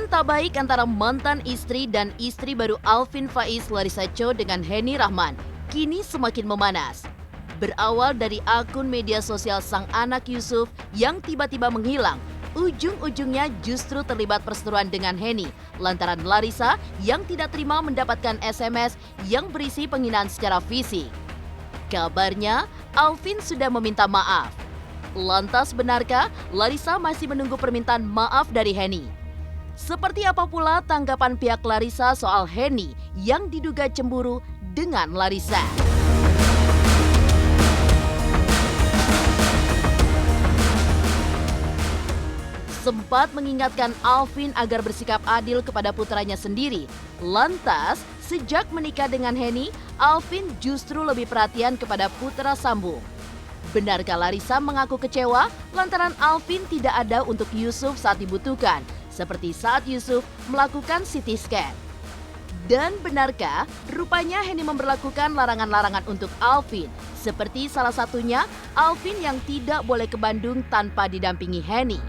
Hubungan tak baik antara mantan istri dan istri baru Alvin Faiz Larissa Chow dengan Henny Rahman kini semakin memanas. Berawal dari akun media sosial sang anak Yusuf yang tiba-tiba menghilang, ujung-ujungnya justru terlibat perseteruan dengan Henny lantaran Larissa yang tidak terima mendapatkan SMS yang berisi penghinaan secara fisik. Kabarnya, Alvin sudah meminta maaf. Lantas benarkah Larissa masih menunggu permintaan maaf dari Henny? Seperti apa pula tanggapan pihak Larissa soal Henny yang diduga cemburu dengan Larissa? Sempat mengingatkan Alvin agar bersikap adil kepada putranya sendiri. Lantas, sejak menikah dengan Henny, Alvin justru lebih perhatian kepada putra sambung. Benarkah Larissa mengaku kecewa lantaran Alvin tidak ada untuk Yusuf saat dibutuhkan, seperti saat Yusuf melakukan CT scan? Dan benarkah rupanya Henny memberlakukan larangan-larangan untuk Alvin, seperti salah satunya Alvin yang tidak boleh ke Bandung tanpa didampingi Henny?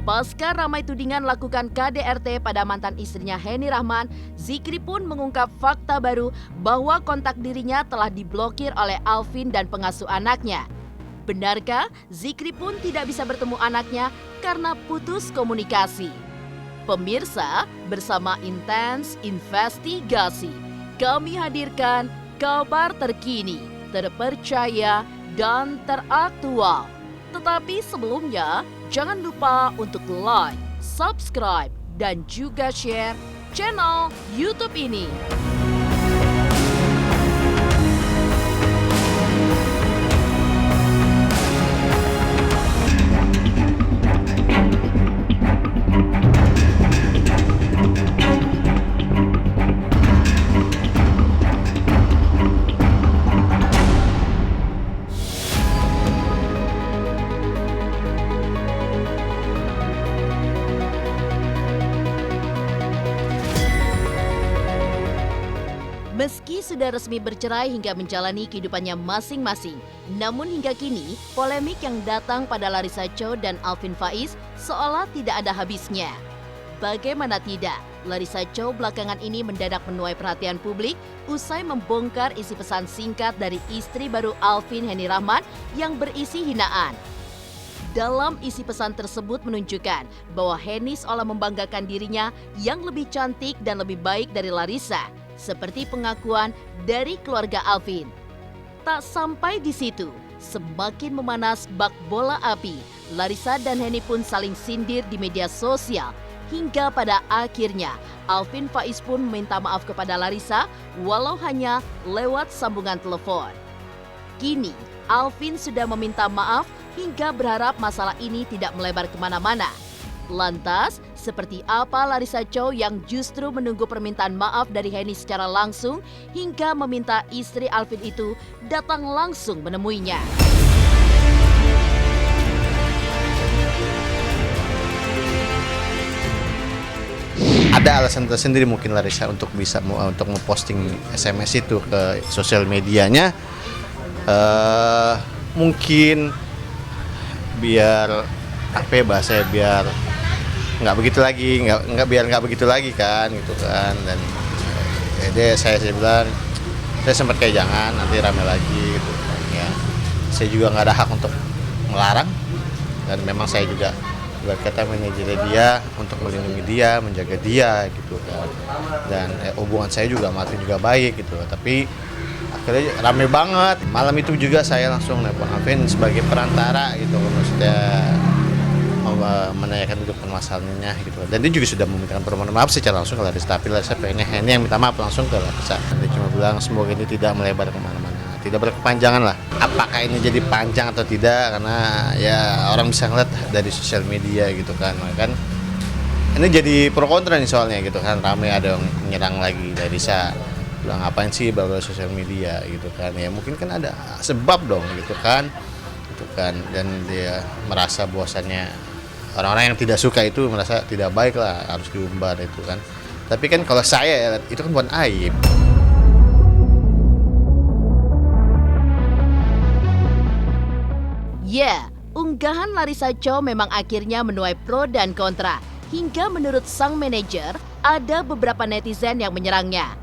Pasca ramai tudingan lakukan KDRT pada mantan istrinya Henny Rahman, Zikri pun mengungkap fakta baru bahwa kontak dirinya telah diblokir oleh Alvin dan pengasuh anaknya. Benarkah Zikri pun tidak bisa bertemu anaknya karena putus komunikasi? Pemirsa, bersama Intens Investigasi, kami hadirkan kabar terkini, terpercaya, dan teraktual. Tetapi sebelumnya, jangan lupa untuk like, subscribe, dan juga share channel YouTube ini. Meski sudah resmi bercerai hingga menjalani kehidupannya masing-masing, namun hingga kini polemik yang datang pada Larissa Chow dan Alvin Faiz seolah tidak ada habisnya. Bagaimana tidak, Larissa Chow belakangan ini mendadak menuai perhatian publik usai membongkar isi pesan singkat dari istri baru Alvin, Henny Rahman, yang berisi hinaan. Dalam isi pesan tersebut menunjukkan bahwa Henny seolah membanggakan dirinya yang lebih cantik dan lebih baik dari Larissa, seperti pengakuan dari keluarga Alvin. Tak sampai di situ, semakin memanas bak bola api, Larissa dan Henny pun saling sindir di media sosial. Hingga pada akhirnya, Alvin Faiz pun meminta maaf kepada Larissa walau hanya lewat sambungan telepon. Kini, Alvin sudah meminta maaf hingga berharap masalah ini tidak melebar kemana-mana. Lantas, seperti apa Larissa Chow yang justru menunggu permintaan maaf dari Henny secara langsung hingga meminta istri Alvin itu datang langsung menemuinya? Ada alasan tersendiri mungkin Larissa untuk memposting SMS itu ke sosial medianya. Mungkin biar biar nggak begitu lagi kan gitu kan. Dan saya bilang saya sempat kayak jangan nanti rame lagi gitu kan, ya saya juga nggak ada hak untuk melarang, dan memang saya juga berkata manajer dia untuk melindungi dia, menjaga dia gitu kan. Dan hubungan saya juga sama Alvin juga baik gitu, tapi akhirnya rame banget. Malam itu juga saya langsung nelpon Alvin sebagai perantara gitu, maksudnya menanyakan duduk permasalahannya gitu. Dan dia juga sudah memintakan permohonan maaf secara langsung ke Larissa, tapi Larissa pengennya Henny yang minta maaf langsung ke Larissa. Dia cuma bilang semoga ini tidak melebar kemana-mana, tidak berkepanjangan lah. Apakah ini jadi panjang atau tidak, karena ya orang bisa ngeliat dari sosial media gitu kan. Ini jadi pro kontra nih soalnya gitu kan, ramai ada yang menyerang lagi Larissa, bilang ngapain sih baru sosial media gitu kan. Ya mungkin kan ada sebab dong gitu kan. Dan dia merasa bahwasannya orang-orang yang tidak suka itu merasa tidak baik lah, harus diumbar itu kan. Tapi kan kalau saya itu kan bukan aib. Ya, Unggahan Larissa Chow memang akhirnya menuai pro dan kontra, hingga menurut sang manajer, ada beberapa netizen yang menyerangnya.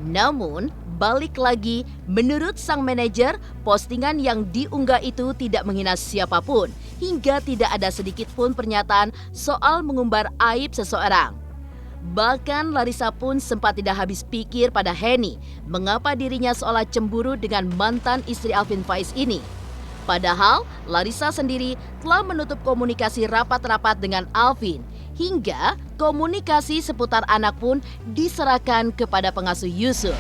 Namun, balik lagi, menurut sang manajer, postingan yang diunggah itu tidak menghina siapapun, hingga tidak ada sedikit pun pernyataan soal mengumbar aib seseorang. Bahkan Larissa pun sempat tidak habis pikir pada Henny, mengapa dirinya seolah cemburu dengan mantan istri Alvin Faiz ini. Padahal, Larissa sendiri telah menutup komunikasi rapat-rapat dengan Alvin, hingga komunikasi seputar anak pun diserahkan kepada pengasuh Yusuf.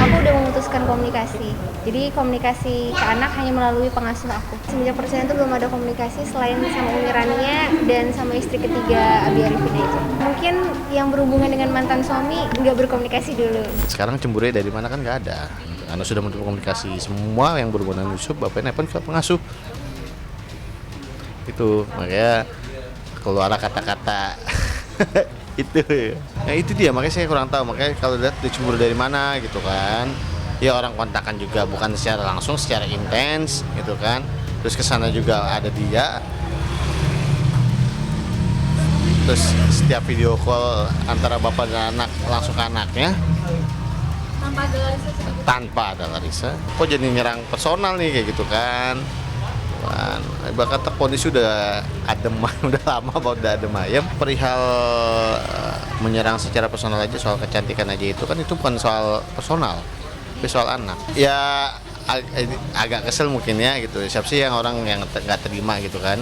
Aku udah memutuskan komunikasi. Jadi komunikasi ke anak hanya melalui pengasuh aku. Semenjak perceraian itu belum ada komunikasi selain sama Umi Rania dan sama istri ketiga Abi Arifin aja. Mungkin yang berhubungan dengan mantan suami nggak berkomunikasi dulu. Sekarang cemburunya dari mana kan nggak ada. Karena sudah menutup komunikasi semua yang berhubungan dengan Yusuf, bapaknya nelpon ke pengasuh. Itu makanya keluar kata-kata itu. Nah itu dia, makanya saya kurang tahu. Makanya kalau lihat dicemburu dari mana gitu kan. Ya orang kontakan juga bukan secara langsung, secara intens gitu kan. Terus kesana juga ada dia. Terus setiap video call antara bapak dan anak langsung ke anaknya. Tanpa ada Larissa. Kok jadi nyerang personal nih kayak gitu kan. Bahkan kondisi udah adem, udah lama udah adem ayam. Perihal menyerang secara personal aja, soal kecantikan aja itu kan itu bukan soal personal, tapi soal anak. Ya agak kesel mungkin ya gitu. Siapa sih yang orang yang nggak terima gitu kan?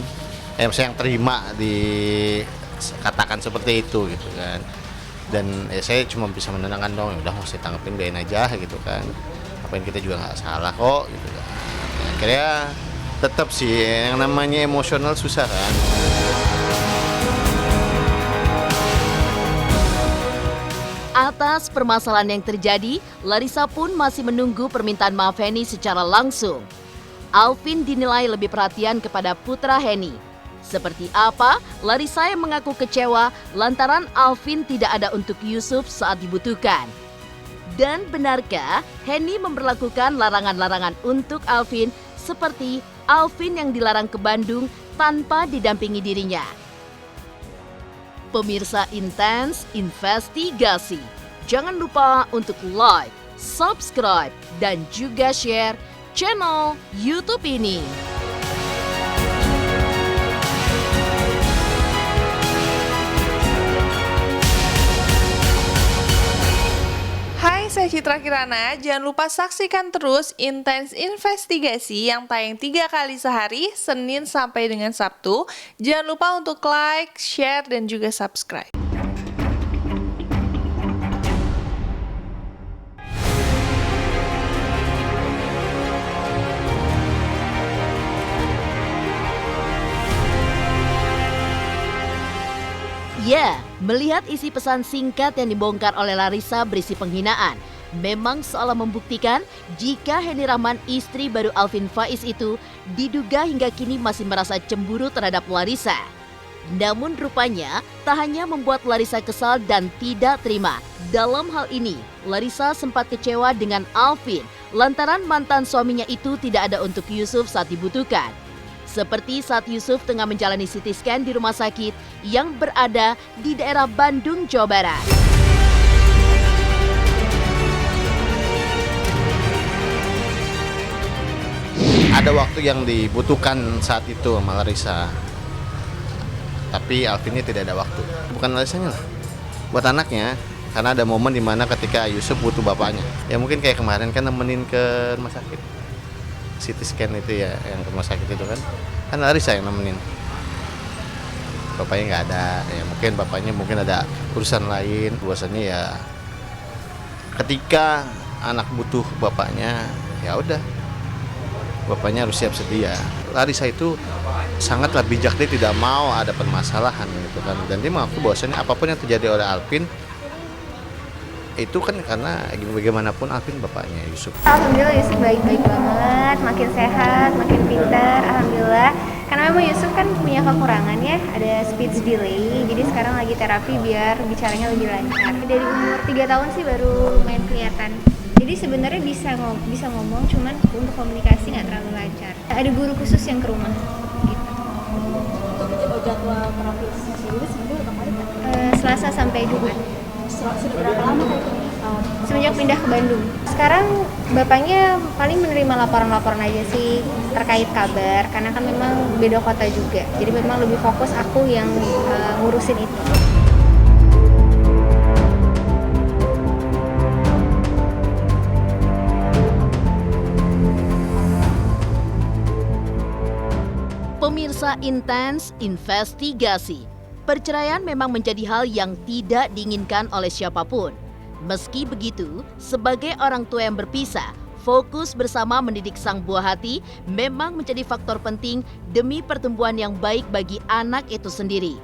Yang terima dikatakan seperti itu gitu kan. Dan ya saya cuma bisa menenangkan dong, udah mau saya tanggepin biarin aja gitu kan. Apain kita juga nggak salah kok gitu kan. Akhirnya tetap sih yang namanya emosional susah kan. Atas permasalahan yang terjadi, Larissa pun masih menunggu permintaan maaf Henny secara langsung. Alvin dinilai lebih perhatian kepada putra Henny. Seperti apa, Larissa yang mengaku kecewa lantaran Alvin tidak ada untuk Yusuf saat dibutuhkan. Dan benarkah Henny memberlakukan larangan-larangan untuk Alvin seperti Alvin yang dilarang ke Bandung tanpa didampingi dirinya? Pemirsa Intens Investigasi, jangan lupa untuk like, subscribe, dan juga share channel YouTube ini. Hai, saya Citra Kirana. Jangan lupa saksikan terus Intens Investigasi yang tayang 3 kali sehari, Senin sampai dengan Sabtu. Jangan lupa untuk like, share, dan juga subscribe. Ya, melihat isi pesan singkat yang dibongkar oleh Larissa berisi penghinaan, memang seolah membuktikan jika Henny Rahman, istri baru Alvin Faiz itu, diduga hingga kini masih merasa cemburu terhadap Larissa. Namun rupanya tak hanya membuat Larissa kesal dan tidak terima. Dalam hal ini, Larissa sempat kecewa dengan Alvin lantaran mantan suaminya itu tidak ada untuk Yusuf saat dibutuhkan. Seperti saat Yusuf tengah menjalani CT scan di rumah sakit yang berada di daerah Bandung, Jawa Barat. Ada waktu yang dibutuhkan saat itu sama Larissa. Tapi Alvinnya tidak ada waktu. Bukan Larissanya lah, buat anaknya. Karena ada momen dimana ketika Yusuf butuh bapaknya. Ya mungkin kayak kemarin kan nemenin ke rumah sakit. CT scan itu ya, yang ke rumah sakit itu kan Larissa yang nemenin. Bapaknya nggak ada, ya mungkin bapaknya ada urusan lain. Biasanya ya ketika anak butuh bapaknya, ya udah bapaknya harus siap sedia. Larissa itu sangatlah bijak, dia tidak mau ada permasalahan gitu kan. Dan dia mengaku bahwasanya apapun yang terjadi oleh Alvin itu kan karena bagaimanapun Alvin bapaknya Yusuf. Alhamdulillah Yusuf baik-baik banget, makin sehat, makin pintar, alhamdulillah. Karena memang Yusuf kan punya kekurangan ya, ada speech delay, jadi sekarang lagi terapi biar bicaranya lebih lancar. Dari umur 3 tahun sih baru main kelihatan. Jadi Jadi sebenarnya bisa ngomong, cuman untuk komunikasi nggak terlalu lancar. Ada guru khusus yang ke rumah. Gitu. Jadwal terapi sendiri sebenarnya udah kemarin kan? Selasa sampai Jumat. Sudah berapa lama itu? Semenjak pindah ke Bandung. Sekarang bapaknya paling menerima laporan-laporan aja sih terkait kabar, karena kan memang beda kota juga. Jadi memang lebih fokus aku yang ngurusin itu. Pemirsa Intens Investigasi, perceraian memang menjadi hal yang tidak diinginkan oleh siapapun. Meski begitu, sebagai orang tua yang berpisah, fokus bersama mendidik sang buah hati memang menjadi faktor penting demi pertumbuhan yang baik bagi anak itu sendiri.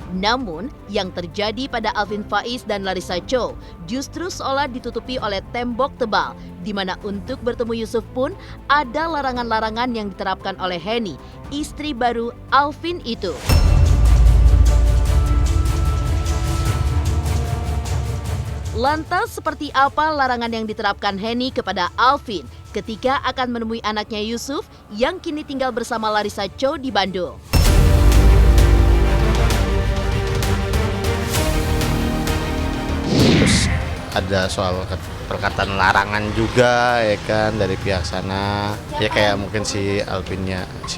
Namun, yang terjadi pada Alvin Faiz dan Larissa Chow justru seolah ditutupi oleh tembok tebal, di mana untuk bertemu Yusuf pun ada larangan-larangan yang diterapkan oleh Henny, istri baru Alvin itu. Lantas seperti apa larangan yang diterapkan Henny kepada Alvin ketika akan menemui anaknya Yusuf yang kini tinggal bersama Larissa Chow di Bandung? Terus ada soal perkataan larangan juga ya kan dari pihak sana. Ya kayak mungkin si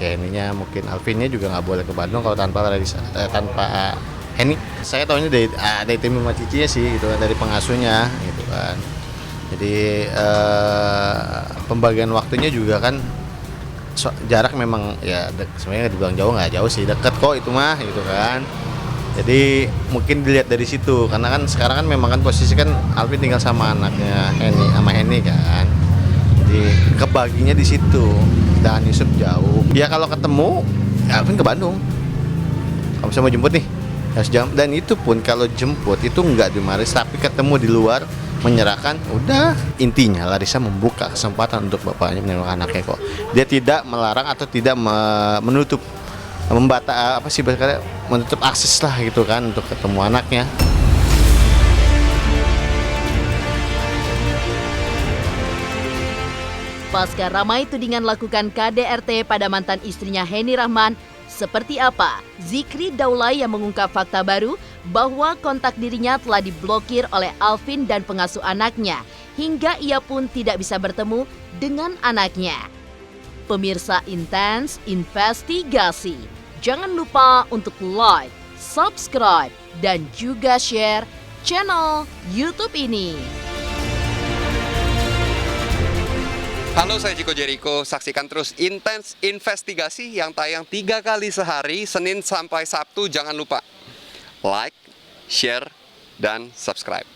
Henny-nya, mungkin Alvinnya juga nggak boleh ke Bandung kalau tanpa Henny. Saya tahunya dari tim Mama Cici sih gitu kan, dari pengasuhnya gitu kan. Jadi pembagian waktunya juga kan jarak memang ya sebenarnya dibilang jauh nggak jauh sih, deket kok itu mah gitu kan. Jadi mungkin dilihat dari situ, karena kan sekarang kan memang kan posisi kan Alvin tinggal sama anaknya Henny kan. Jadi kebaginya di situ. Dan Yusuf jauh. Ya kalau ketemu Alvin ke Bandung. Kalau misalnya mau jemput nih harus jam, dan itu pun kalau jemput itu nggak di Maris tapi ketemu di luar menyerahkan, udah. Intinya Larissa membuka kesempatan untuk bapaknya menengok anaknya kok. Dia tidak melarang atau tidak menutup menutup akses lah gitu kan untuk ketemu anaknya. Pasca ramai tudingan lakukan KDRT pada mantan istrinya Henny Rahman, seperti apa Zikri Daulay yang mengungkap fakta baru bahwa kontak dirinya telah diblokir oleh Alvin dan pengasuh anaknya, hingga ia pun tidak bisa bertemu dengan anaknya. Pemirsa Intens Investigasi, jangan lupa untuk like, subscribe, dan juga share channel YouTube ini. Halo, saya Chico Jericho. Saksikan terus Intens Investigasi yang tayang 3 kali sehari, Senin sampai Sabtu. Jangan lupa like, share, dan subscribe.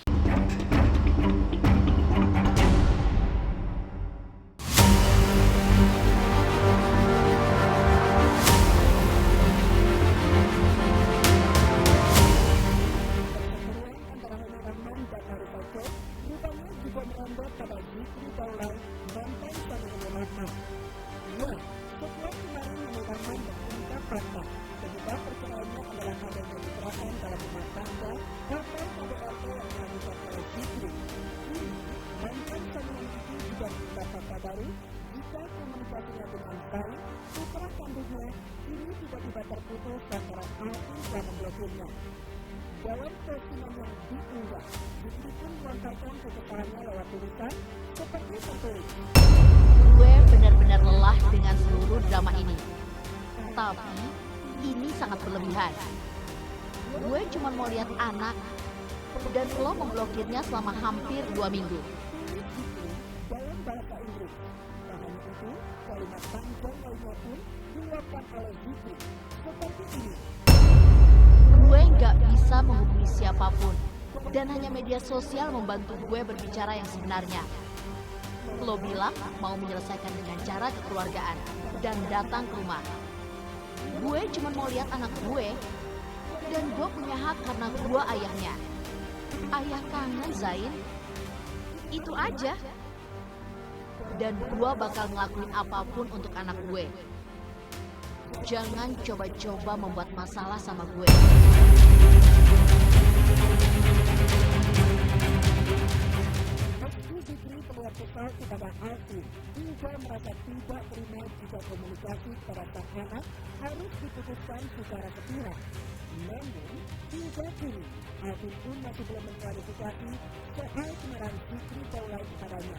Dalam postingan yang diunggah, Zikri pun melontarkan kekesalannya lewat tulisan seperti tertulis. Gue benar-benar lelah dengan seluruh drama ini. Tapi ini sangat berlebihan. Gue cuma mau lihat anak dan lo memblokirnya selama hampir 2 minggu. Dalam bahasa Inggris, tak hanya itu, kalimat panjang lainnya pun diluapkan oleh Zikri seperti ini. Gue nggak bisa menghubungi siapapun dan hanya media sosial membantu gue berbicara yang sebenarnya. Lo bilang mau menyelesaikan dengan cara kekeluargaan dan datang ke rumah. Gue cuma mau lihat anak gue dan gue punya hak karena gue ayahnya. Ayah kangen Zain, itu aja. Dan gue bakal ngelakuin apapun untuk anak gue. Jangan coba-coba membuat masalah sama gue. Meski Zikri terlihat kepada Alvin hingga merasa tidak terima jika komunikasi kepada sang anak harus diputuskan secara sepihak. Namun, hingga kini, Alvin pun masih belum mengklarifikasi soal kemarahan Fikri Paulai kepadanya.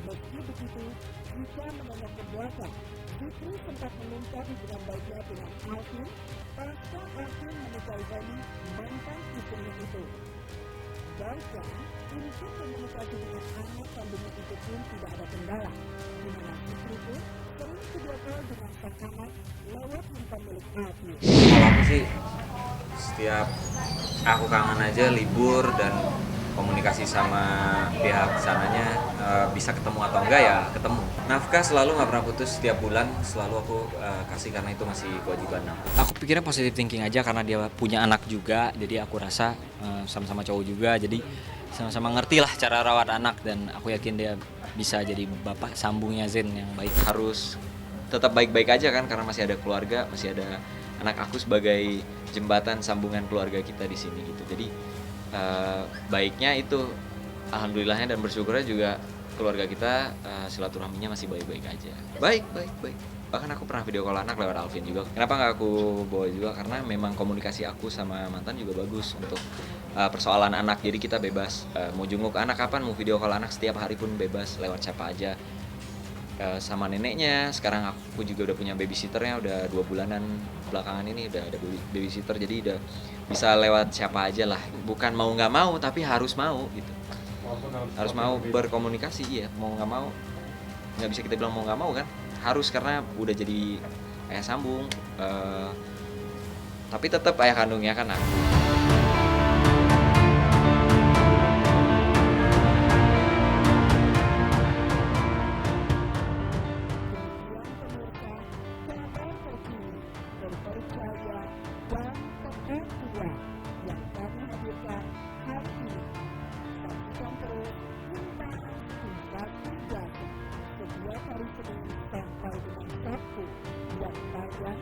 Meski begitu, jika menengok ke belakang, Fikri sempat mengungkap hubungan baiknya dengan Alvin pasca Alvin menikahi Heni, mantan istrinya itu. Bahkan, untuk komunikasi dengan anak kandungnya itu pun tidak ada kendala, di mana Fikri pun sering video call dengan sang anak lewat mantan milik Alvin. Kalau aku sih, setiap aku kangen aja libur dan komunikasi sama pihak sananya bisa ketemu atau enggak ya ketemu. Nafkah selalu nggak pernah putus, setiap bulan selalu aku kasih karena itu masih kewajiban aku. Aku pikirnya positive thinking aja karena dia punya anak juga, jadi aku rasa sama-sama cowok juga, jadi sama-sama ngerti lah cara rawat anak dan aku yakin dia bisa jadi bapak sambungnya Zen yang baik. Harus tetap baik-baik aja kan karena masih ada keluarga, masih ada anak aku sebagai jembatan sambungan keluarga kita di sini gitu. Jadi baiknya itu alhamdulillahnya dan bersyukurnya juga keluarga kita silaturahminya masih baik-baik aja. Baik. Bahkan aku pernah video call anak lewat Alvin juga. Kenapa nggak aku bawa juga? Karena memang komunikasi aku sama mantan juga bagus untuk persoalan anak. Jadi kita bebas mau jenguk anak kapan, mau video call anak setiap hari pun bebas lewat siapa aja. Sama neneknya, sekarang aku juga udah punya babysitternya, udah 2 bulanan belakangan ini udah ada babysitter, jadi udah bisa lewat siapa aja lah, bukan mau nggak mau tapi harus mau gitu, harus mau berkomunikasi, iya mau nggak mau, nggak bisa kita bilang mau nggak mau kan, harus karena udah jadi ayah sambung, tapi tetap ayah kandungnya kan aku. Terpercaya dan terpercaya yang kami hadirkan hari ini. Saksikan terus Intan Investigasi setiap hari Senin sampai dengan Sabtu yang tayang